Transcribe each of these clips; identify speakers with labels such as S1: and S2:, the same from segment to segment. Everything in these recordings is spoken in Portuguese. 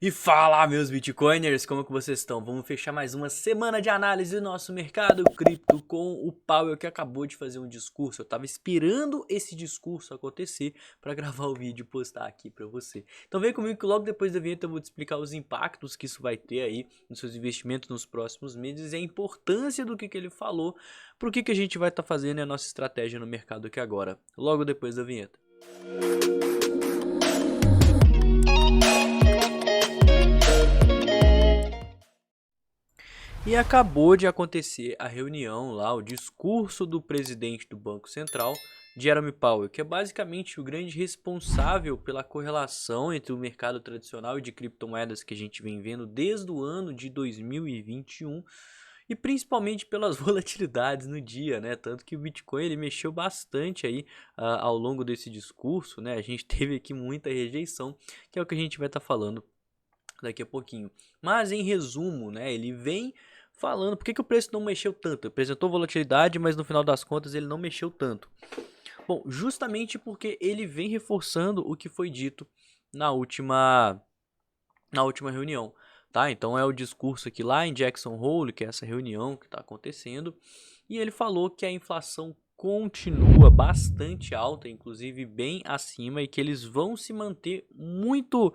S1: E fala, meus bitcoiners, como que vocês estão? Vamos fechar mais uma semana de análise do nosso mercado cripto com o Powell, que acabou de fazer um discurso. Eu tava esperando esse discurso acontecer para gravar o vídeo e postar aqui para você. Então vem comigo que logo depois da vinheta eu vou te explicar os impactos que isso vai ter aí nos seus investimentos nos próximos meses e a importância do que ele falou, para o que a gente vai estar fazendo e a nossa estratégia no mercado aqui agora, logo depois da vinheta. E acabou de acontecer a reunião lá, o discurso do presidente do Banco Central, Jerome Powell, que é basicamente o grande responsável pela correlação entre o mercado tradicional e de criptomoedas que a gente vem vendo desde o ano de 2021 e principalmente pelas volatilidades no dia, né? Tanto que o Bitcoin ele mexeu bastante aí ao longo desse discurso, né? A gente teve aqui muita rejeição, que é o que a gente vai estar falando daqui a pouquinho. Mas em resumo, né, ele vem falando por que o preço não mexeu tanto. Apresentou volatilidade, mas no final das contas ele não mexeu tanto. Bom, justamente porque ele vem reforçando o que foi dito na última reunião. Tá? Então é o discurso aqui lá em Jackson Hole, que é essa reunião que está acontecendo, e ele falou que a inflação continua bastante alta, inclusive bem acima, e que eles vão se manter muito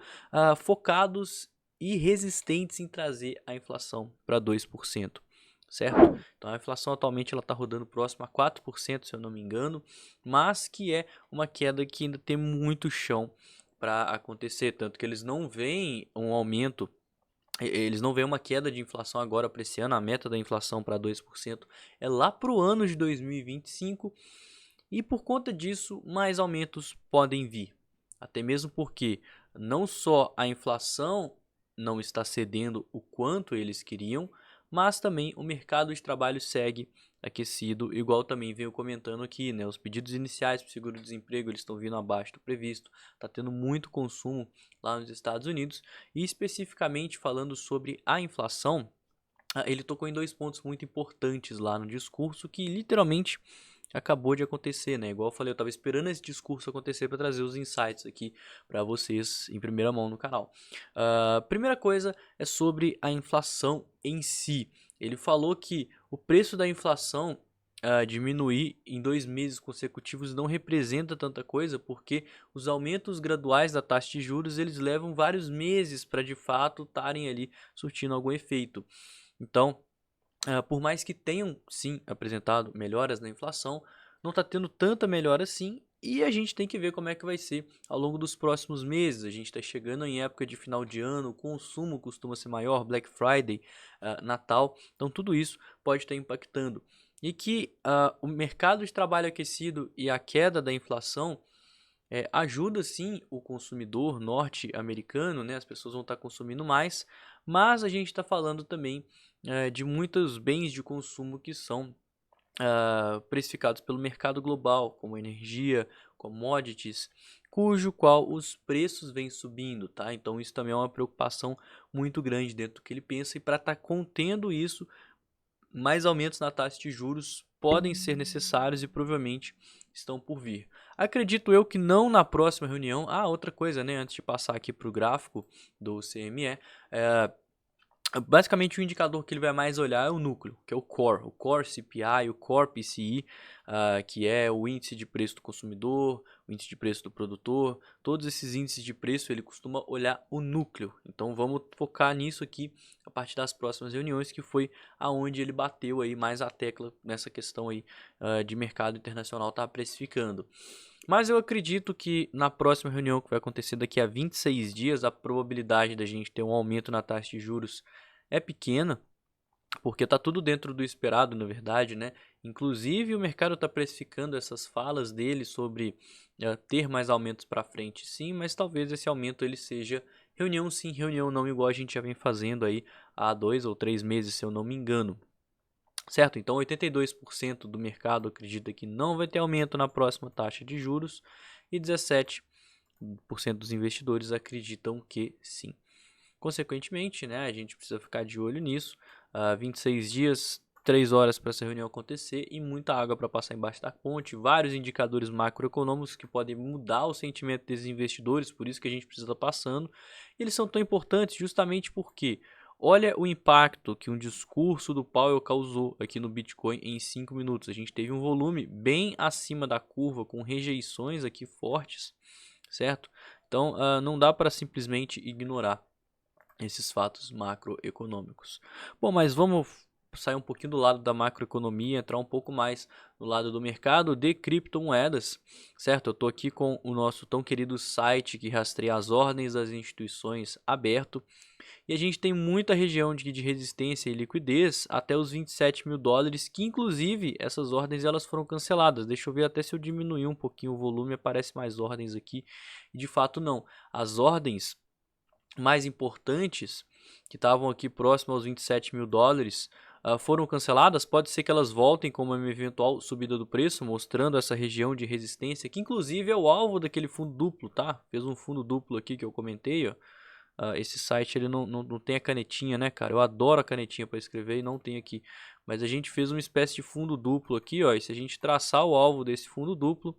S1: focados e resistentes em trazer a inflação para 2%. Certo? Então a inflação atualmente ela está rodando próximo a 4%, se eu não me engano, mas que é uma queda que ainda tem muito chão para acontecer, tanto que eles não veem um aumento, eles não veem uma queda de inflação agora para esse ano, a meta da inflação para 2% é lá para o ano de 2025 e por conta disso mais aumentos podem vir, até mesmo porque não só a inflação não está cedendo o quanto eles queriam, mas também o mercado de trabalho segue aquecido, igual também venho comentando aqui, né? Os pedidos iniciais para o seguro-desemprego eles estão vindo abaixo do previsto, está tendo muito consumo lá nos Estados Unidos e especificamente falando sobre a inflação, ele tocou em dois pontos muito importantes lá no discurso que literalmente acabou de acontecer, né? Igual eu falei, eu estava esperando esse discurso acontecer para trazer os insights aqui para vocês em primeira mão no canal. Primeira coisa é sobre a inflação em si. Ele falou que o preço da inflação diminuir em 2 meses consecutivos não representa tanta coisa, porque os aumentos graduais da taxa de juros eles levam vários meses para de fato estarem ali surtindo algum efeito. Então, por mais que tenham sim apresentado melhoras na inflação, não está tendo tanta melhora assim e a gente tem que ver como é que vai ser ao longo dos próximos meses. A gente está chegando em época de final de ano, o consumo costuma ser maior, Black Friday, Natal, então tudo isso pode estar impactando. E que o mercado de trabalho aquecido e a queda da inflação ajuda sim o consumidor norte-americano, né? As pessoas vão estar consumindo mais, mas a gente está falando também de muitos bens de consumo que são precificados pelo mercado global, como energia, commodities, cujo qual os preços vêm subindo, tá? Então isso também é uma preocupação muito grande dentro do que ele pensa e para estar contendo isso, mais aumentos na taxa de juros podem ser necessários e provavelmente estão por vir. Acredito eu que não na próxima reunião. Outra coisa, né? Antes de passar aqui para o gráfico do CME, basicamente o indicador que ele vai mais olhar é o núcleo, que é o Core CPI, o Core PCI, que é o índice de preço do consumidor, o índice de preço do produtor, todos esses índices de preço ele costuma olhar o núcleo. Então vamos focar nisso aqui a partir das próximas reuniões, que foi aonde ele bateu aí mais a tecla nessa questão aí de mercado internacional tá precificando. Mas eu acredito que na próxima reunião que vai acontecer daqui a 26 dias, a probabilidade da gente ter um aumento na taxa de juros é pequena, porque está tudo dentro do esperado, na verdade, né? Inclusive o mercado está precificando essas falas dele sobre ter mais aumentos para frente, sim, mas talvez esse aumento ele seja reunião sim, reunião não, igual a gente já vem fazendo aí há 2 ou 3 meses, se eu não me engano. Certo? Então 82% do mercado acredita que não vai ter aumento na próxima taxa de juros e 17% dos investidores acreditam que sim. Consequentemente, né, a gente precisa ficar de olho nisso. 26 dias 3 horas para essa reunião acontecer e muita água para passar embaixo da ponte, vários indicadores macroeconômicos que podem mudar o sentimento desses investidores, por isso que a gente precisa estar passando. Eles são tão importantes justamente porque olha o impacto que um discurso do Powell causou aqui no Bitcoin em 5 minutos. A gente teve um volume bem acima da curva, com rejeições aqui fortes, certo? Então não dá para simplesmente ignorar esses fatos macroeconômicos. Bom, mas vamos sair um pouquinho do lado da macroeconomia, entrar um pouco mais no lado do mercado de criptomoedas, certo? Eu estou aqui com o nosso tão querido site que rastreia as ordens das instituições aberto, e a gente tem muita região de resistência e liquidez até os 27 mil dólares, que inclusive essas ordens elas foram canceladas. Deixa eu ver até se eu diminuir um pouquinho o volume, aparece mais ordens aqui, e de fato não. As ordens mais importantes, que estavam aqui próximo aos 27 mil dólares, foram canceladas. Pode ser que elas voltem com uma eventual subida do preço, mostrando essa região de resistência, que inclusive é o alvo daquele fundo duplo, tá? Fez um fundo duplo aqui que eu comentei, ó. Esse site ele não tem a canetinha, né, cara? Eu adoro a canetinha para escrever e não tem aqui. Mas a gente fez uma espécie de fundo duplo aqui, ó. E se a gente traçar o alvo desse fundo duplo,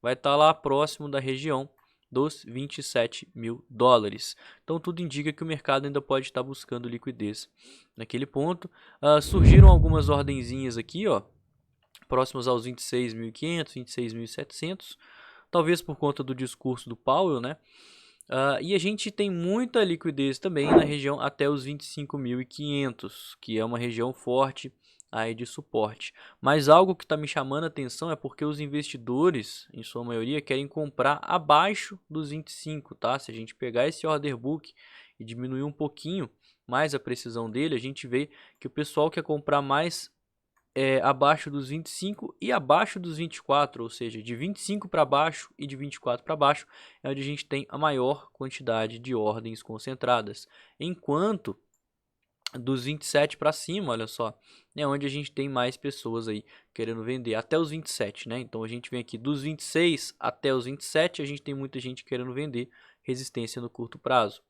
S1: vai estar lá próximo da região dos 27 mil dólares. Então tudo indica que o mercado ainda pode estar buscando liquidez naquele ponto. Surgiram algumas ordenzinhas aqui, ó, próximas aos 26.500, 26.700, talvez por conta do discurso do Powell, né? E a gente tem muita liquidez também na região até os 25.500, que é uma região forte aí de suporte. Mas algo que está me chamando a atenção é porque os investidores, em sua maioria, querem comprar abaixo dos 25, tá? Se a gente pegar esse order book e diminuir um pouquinho mais a precisão dele, a gente vê que o pessoal quer comprar mais abaixo dos 25 e abaixo dos 24, ou seja, de 25 para baixo e de 24 para baixo é onde a gente tem a maior quantidade de ordens concentradas. Enquanto dos 27 para cima, olha só, é onde a gente tem mais pessoas aí querendo vender, até os 27, né? Então a gente vem aqui dos 26 até os 27, a gente tem muita gente querendo vender, resistência no curto prazo.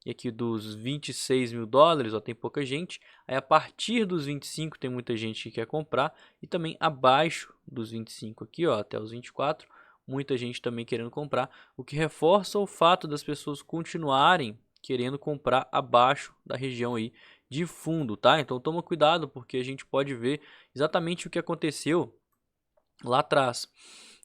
S1: E aqui dos 26 mil dólares, ó, tem pouca gente. Aí a partir dos 25 tem muita gente que quer comprar. E também abaixo dos 25 aqui, ó, até os 24, muita gente também querendo comprar. O que reforça o fato das pessoas continuarem querendo comprar abaixo da região aí de fundo, tá? Então toma cuidado, porque a gente pode ver exatamente o que aconteceu lá atrás.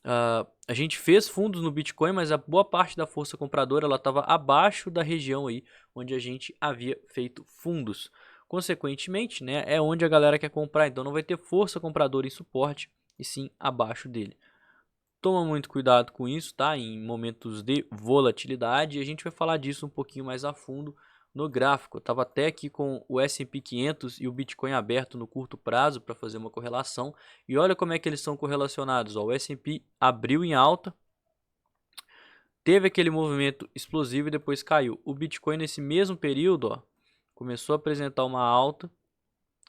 S1: A gente fez fundos no Bitcoin, mas a boa parte da força compradora ela estava abaixo da região aí onde a gente havia feito fundos. Consequentemente, né, é onde a galera quer comprar, então não vai ter força compradora em suporte e sim abaixo dele. Toma muito cuidado com isso, tá? Em momentos de volatilidade, e a gente vai falar disso um pouquinho mais a fundo no gráfico. Eu estava até aqui com o S&P 500 e o Bitcoin aberto no curto prazo para fazer uma correlação. E olha como é que eles são correlacionados. Ó, o S&P abriu em alta, teve aquele movimento explosivo e depois caiu. O Bitcoin nesse mesmo período, ó, começou a apresentar uma alta,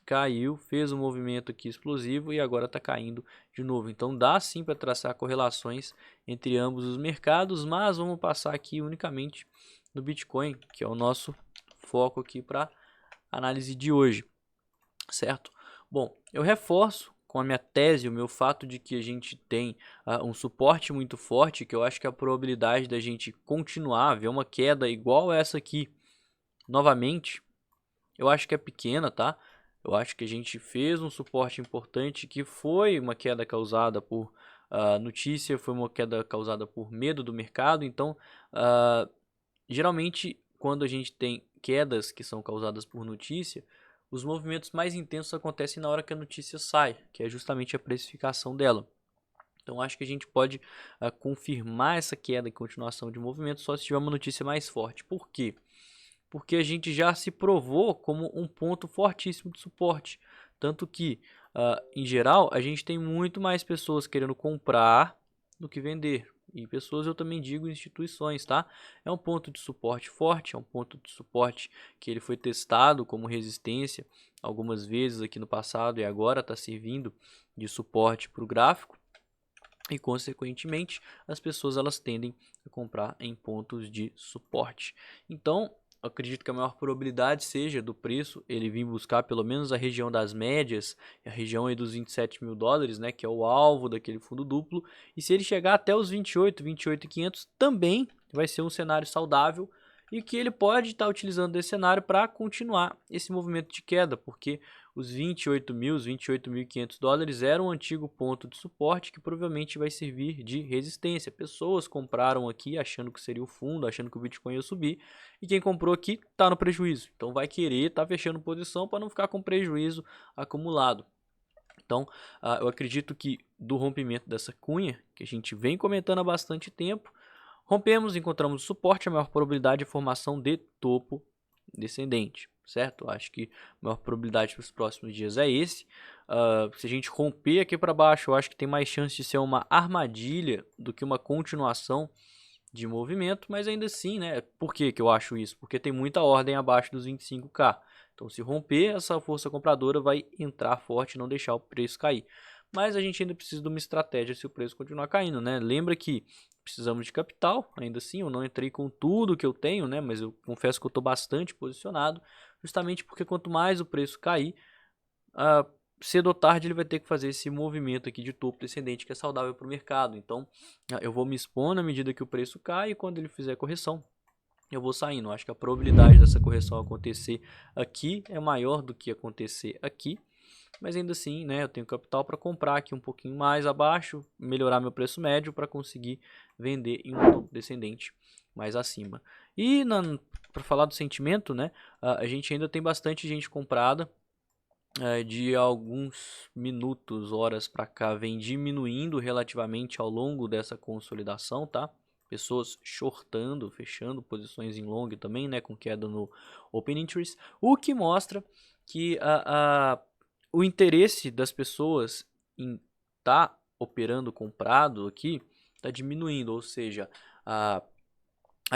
S1: caiu, fez um movimento aqui explosivo e agora está caindo de novo. Então dá sim para traçar correlações entre ambos os mercados, mas vamos passar aqui unicamente no Bitcoin, que é o nosso foco aqui para análise de hoje, certo? Bom, eu reforço com a minha tese o meu fato de que a gente tem um suporte muito forte, que eu acho que a probabilidade da gente continuar, ver uma queda igual essa aqui novamente, eu acho que é pequena, tá? Eu acho que a gente fez um suporte importante que foi uma queda causada por notícia, foi uma queda causada por medo do mercado. Então, geralmente, quando a gente tem quedas que são causadas por notícia, os movimentos mais intensos acontecem na hora que a notícia sai, que é justamente a precificação dela. Então, acho que a gente pode confirmar essa queda e continuação de movimento só se tiver uma notícia mais forte. Por quê? Porque a gente já se provou como um ponto fortíssimo de suporte. Tanto que, em geral, a gente tem muito mais pessoas querendo comprar do que vender. E pessoas, eu também digo instituições, tá? É um ponto de suporte forte, é um ponto de suporte que ele foi testado como resistência algumas vezes aqui no passado e agora está servindo de suporte para o gráfico. E consequentemente, as pessoas elas tendem a comprar em pontos de suporte. Então, acredito que a maior probabilidade seja do preço ele vir buscar pelo menos a região das médias, a região aí dos 27 mil dólares, né, que é o alvo daquele fundo duplo. E se ele chegar até os 28.500, também vai ser um cenário saudável e que ele pode estar utilizando desse cenário para continuar esse movimento de queda, porque os 28 mil, os 28.500 dólares eram um antigo ponto de suporte que provavelmente vai servir de resistência. Pessoas compraram aqui achando que seria o fundo, achando que o Bitcoin ia subir, e quem comprou aqui está no prejuízo. Então vai querer estar fechando posição para não ficar com prejuízo acumulado. Então, eu acredito que do rompimento dessa cunha, que a gente vem comentando há bastante tempo, rompemos, encontramos o suporte, a maior probabilidade de formação de topo descendente, certo? Acho que a maior probabilidade para os próximos dias é esse. Se a gente romper aqui para baixo, eu acho que tem mais chance de ser uma armadilha do que uma continuação de movimento, mas ainda assim, né? Por que eu acho isso? Porque tem muita ordem abaixo dos 25k. Então, se romper, essa força compradora vai entrar forte e não deixar o preço cair. Mas a gente ainda precisa de uma estratégia se o preço continuar caindo, né? Lembra que precisamos de capital, ainda assim, eu não entrei com tudo que eu tenho, né? Mas eu confesso que eu estou bastante posicionado, justamente porque quanto mais o preço cair, cedo ou tarde ele vai ter que fazer esse movimento aqui de topo descendente que é saudável para o mercado. Então, eu vou me expor na medida que o preço cai e quando ele fizer correção, eu vou saindo. Acho que a probabilidade dessa correção acontecer aqui é maior do que acontecer aqui. Mas ainda assim, né, eu tenho capital para comprar aqui um pouquinho mais abaixo, melhorar meu preço médio para conseguir vender em um topo descendente mais acima. E para falar do sentimento, né, a gente ainda tem bastante gente comprada. De alguns minutos, horas para cá, vem diminuindo relativamente ao longo dessa consolidação, tá? Pessoas shortando, fechando posições em long também, né, com queda no Open Interest, o que mostra que o interesse das pessoas em estar operando comprado aqui está diminuindo, ou seja, a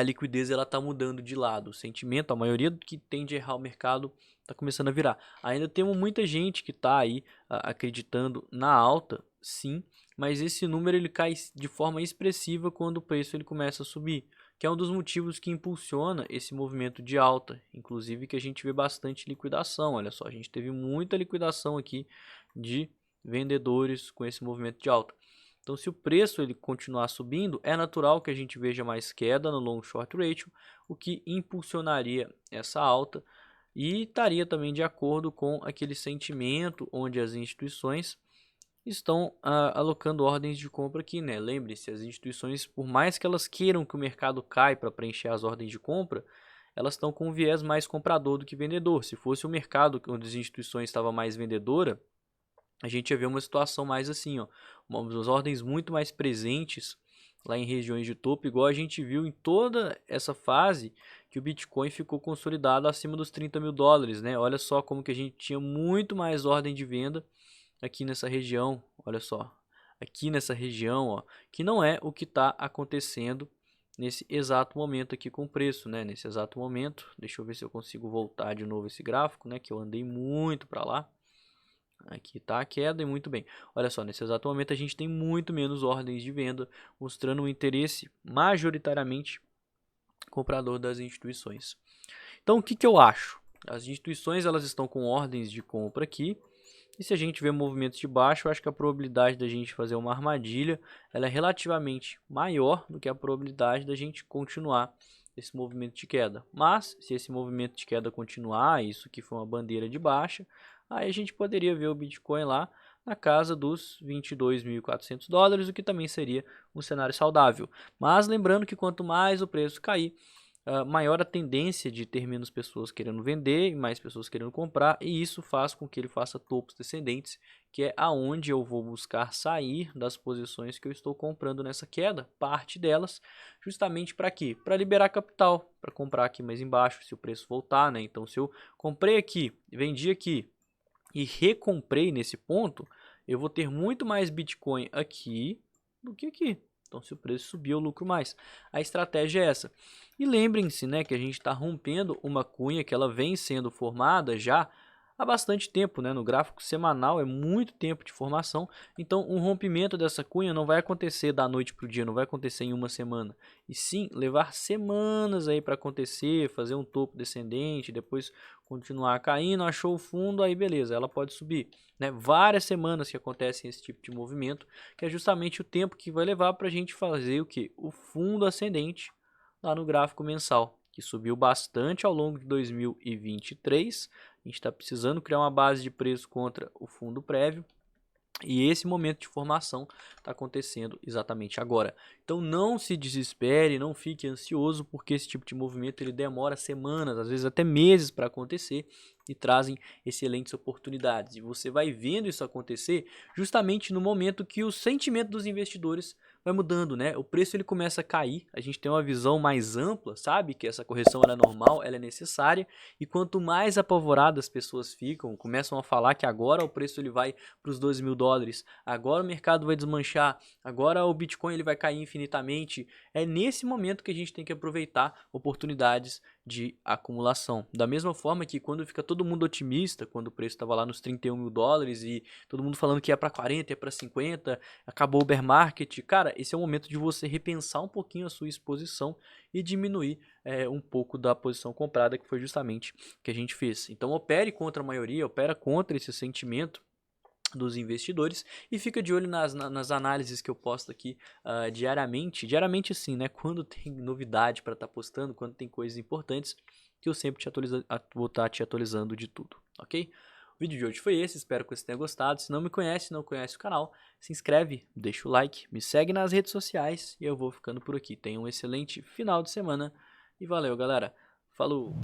S1: liquidez ela está mudando de lado, o sentimento, a maioria do que tende a errar o mercado está começando a virar. Ainda temos muita gente que está aí acreditando na alta, sim, mas esse número ele cai de forma expressiva quando o preço ele começa a subir, que é um dos motivos que impulsiona esse movimento de alta, inclusive que a gente vê bastante liquidação. Olha só, a gente teve muita liquidação aqui de vendedores com esse movimento de alta. Então, se o preço ele continuar subindo, é natural que a gente veja mais queda no long short ratio, o que impulsionaria essa alta e estaria também de acordo com aquele sentimento onde as instituições estão alocando ordens de compra aqui, né? Lembre-se, as instituições, por mais que elas queiram que o mercado caia para preencher as ordens de compra, elas estão com um viés mais comprador do que vendedor. Se fosse o mercado onde as instituições estavam mais vendedora, a gente ia ver uma situação mais assim, ó, umas ordens muito mais presentes lá em regiões de topo, igual a gente viu em toda essa fase que o Bitcoin ficou consolidado acima dos 30 mil dólares, né? Olha só como que a gente tinha muito mais ordem de venda aqui nessa região, olha só, aqui nessa região, ó, que não é o que está acontecendo nesse exato momento aqui com o preço, né? Nesse exato momento, deixa eu ver se eu consigo voltar de novo esse gráfico, né? Que eu andei muito para lá. Aqui está a queda e muito bem. Olha só, nesse exato momento a gente tem muito menos ordens de venda, mostrando um interesse majoritariamente comprador das instituições. Então, o que eu acho? As instituições elas estão com ordens de compra aqui. E se a gente vê movimentos de baixo, eu acho que a probabilidade da gente fazer uma armadilha ela é relativamente maior do que a probabilidade da gente continuar esse movimento de queda. Mas, se esse movimento de queda continuar, isso que foi uma bandeira de baixa, aí a gente poderia ver o Bitcoin lá na casa dos 22.400 dólares, o que também seria um cenário saudável. Mas lembrando que quanto mais o preço cair, maior a tendência de ter menos pessoas querendo vender e mais pessoas querendo comprar, e isso faz com que ele faça topos descendentes, que é aonde eu vou buscar sair das posições que eu estou comprando nessa queda, parte delas, justamente para quê? Para liberar capital, para comprar aqui mais embaixo, se o preço voltar, né? Então, se eu comprei aqui, vendi aqui e recomprei nesse ponto, eu vou ter muito mais Bitcoin aqui do que aqui. Então, se o preço subir, eu lucro mais. A estratégia é essa. E lembrem-se, né, que a gente está rompendo uma cunha que ela vem sendo formada já há bastante tempo, né? No gráfico semanal é muito tempo de formação, então um rompimento dessa cunha não vai acontecer da noite para o dia, não vai acontecer em uma semana, e sim levar semanas aí para acontecer, fazer um topo descendente, depois continuar caindo, achou o fundo, aí beleza, ela pode subir, né? Várias semanas que acontecem esse tipo de movimento, que é justamente o tempo que vai levar para a gente fazer o que? O fundo ascendente lá no gráfico mensal, que subiu bastante ao longo de 2023. A gente está precisando criar uma base de preço contra o fundo prévio. E esse momento de formação está acontecendo exatamente agora. Então não se desespere, não fique ansioso, porque esse tipo de movimento ele demora semanas, às vezes até meses para acontecer e trazem excelentes oportunidades. E você vai vendo isso acontecer justamente no momento que o sentimento dos investidores vai mudando, né? O preço ele começa a cair, a gente tem uma visão mais ampla, sabe? Que essa correção ela é normal, ela é necessária, e quanto mais apavoradas as pessoas ficam, começam a falar que agora o preço ele vai para os 12 mil dólares, agora o mercado vai desmanchar, agora o Bitcoin ele vai cair infinitamente, é nesse momento que a gente tem que aproveitar oportunidades de acumulação. Da mesma forma que quando fica todo mundo otimista, quando o preço estava lá nos 31 mil dólares e todo mundo falando que ia para 40, ia para 50, acabou o bear market, cara, esse é o momento de você repensar um pouquinho a sua exposição e diminuir um pouco da posição comprada, que foi justamente o que a gente fez. Então opere contra a maioria, opera contra esse sentimento dos investidores e fica de olho nas análises que eu posto aqui diariamente assim, né, quando tem novidade para estar postando, quando tem coisas importantes, que eu sempre vou estar te atualizando de tudo, ok? O vídeo de hoje foi esse, espero que você tenha gostado. Se não me conhece, não conhece o canal, se inscreve, deixa o like, me segue nas redes sociais e eu vou ficando por aqui. Tenha um excelente final de semana e valeu, galera. Falou!